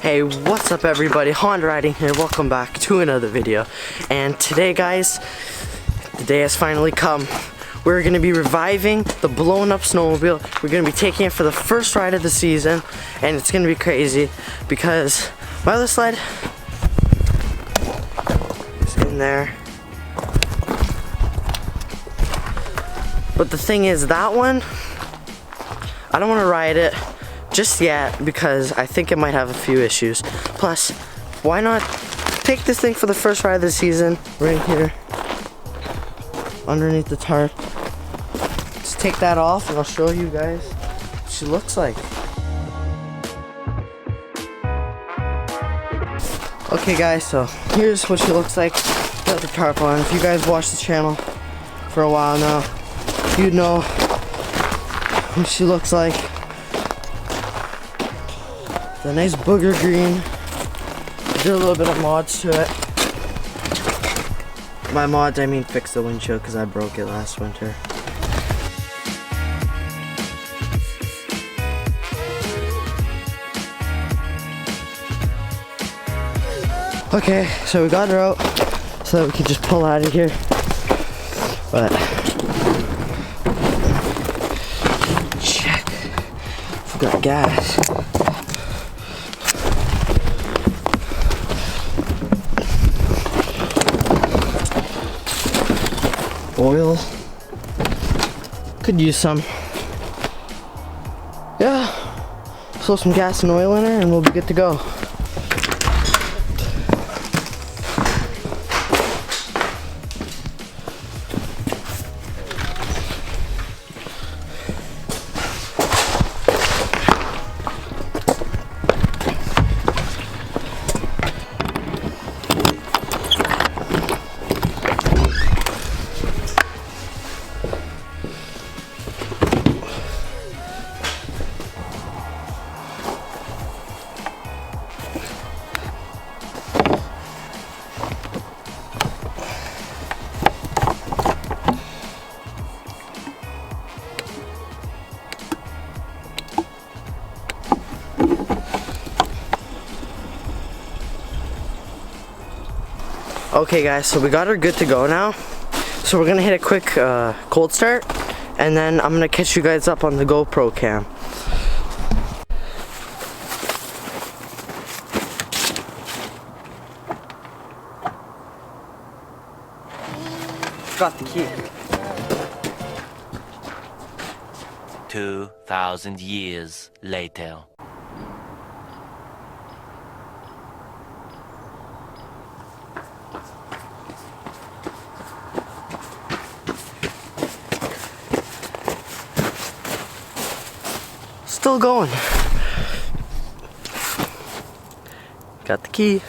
Hey, what's up everybody? Honda Riding here. Welcome back to another video. And today, guys, the day has finally come. We're going to be reviving the blown up snowmobile. We're going to be taking it for the first ride of the season, and it's going to be crazy because my other sled is in there. But the thing is, that one, I don't want to ride it just yet because I think it might have a few issues. Plus, why not take this thing for the first ride of the season right here underneath the tarp. Just take that off and I'll show you guys what she looks like. Okay guys, so here's what she looks like without the tarp on. If you guys watch the channel for a while now, you'd know what she looks like. The nice booger green. Did a little bit of mods to it. By mods, I mean fix the windshield because I broke it last winter. Okay, so we got her out so that we can just pull out of here. But check if we got gas. Oil. Could use some. Yeah. Throw some gas and oil in her and we'll be good to go. Okay guys, so we got her good to go now. So we're gonna hit a quick cold start and then I'm gonna catch you guys up on the GoPro cam. Got the key. 2,000 years later. Still going. Got the key.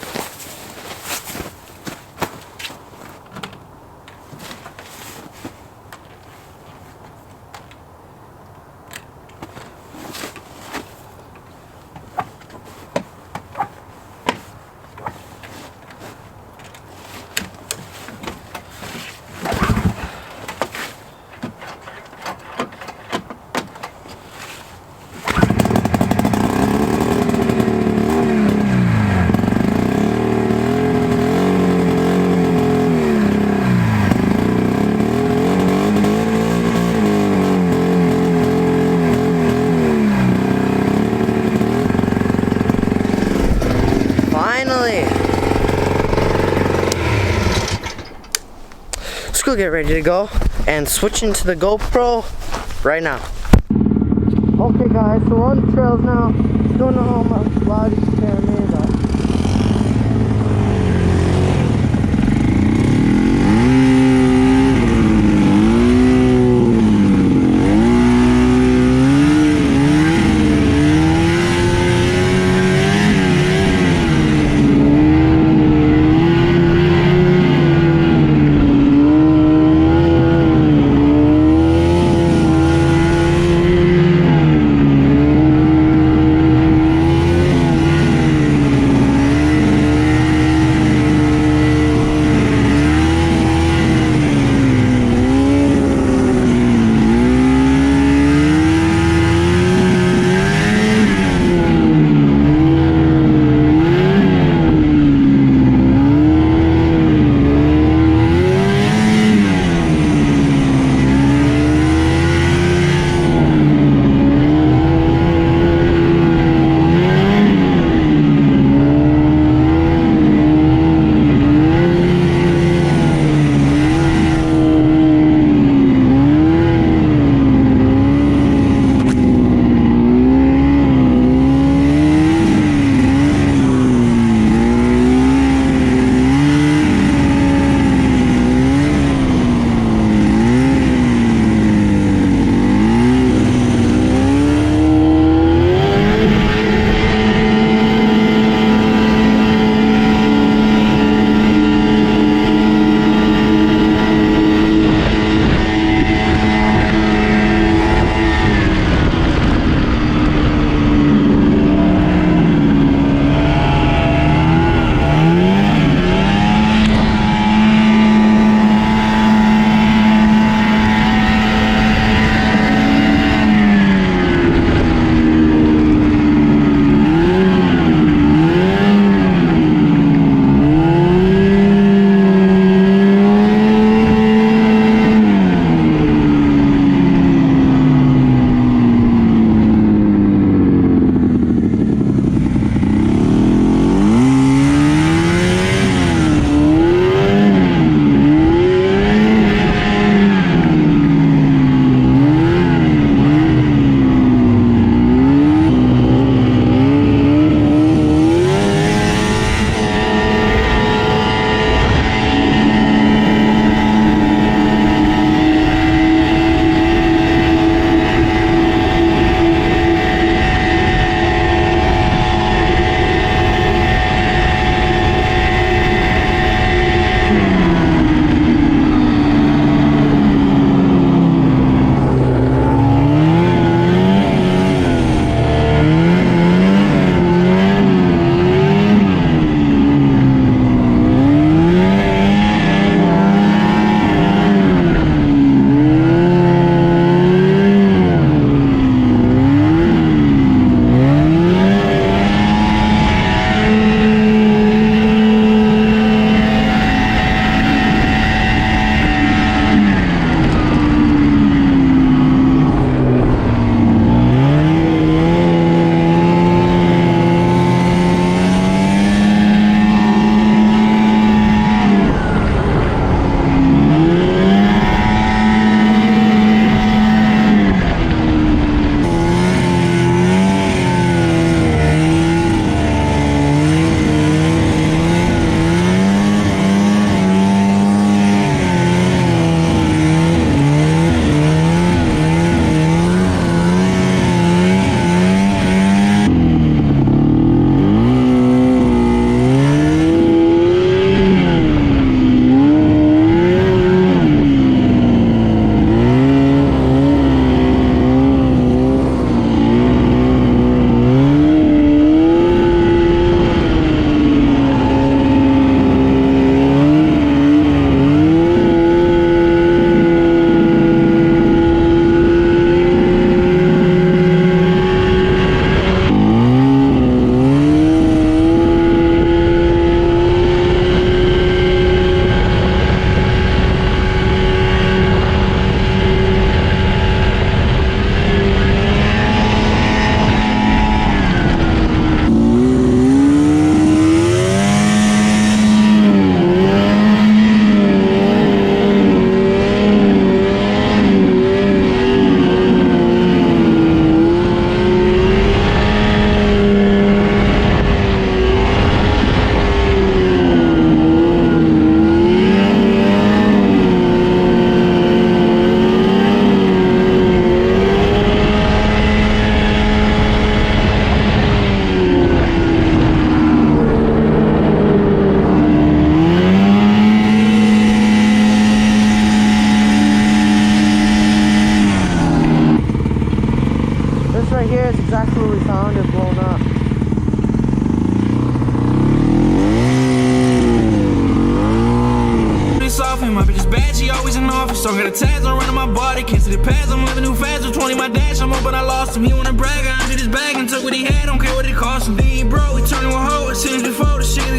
Let's go get ready to go and switch into the GoPro right now. Okay guys, so we're on the trails now. Don't know how loud you can hear me, but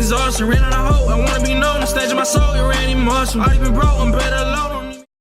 exhaustion. Ran out of hope, I wanna be known. The stage of my soul, you're Randy Marshall. Already been broke, I'm better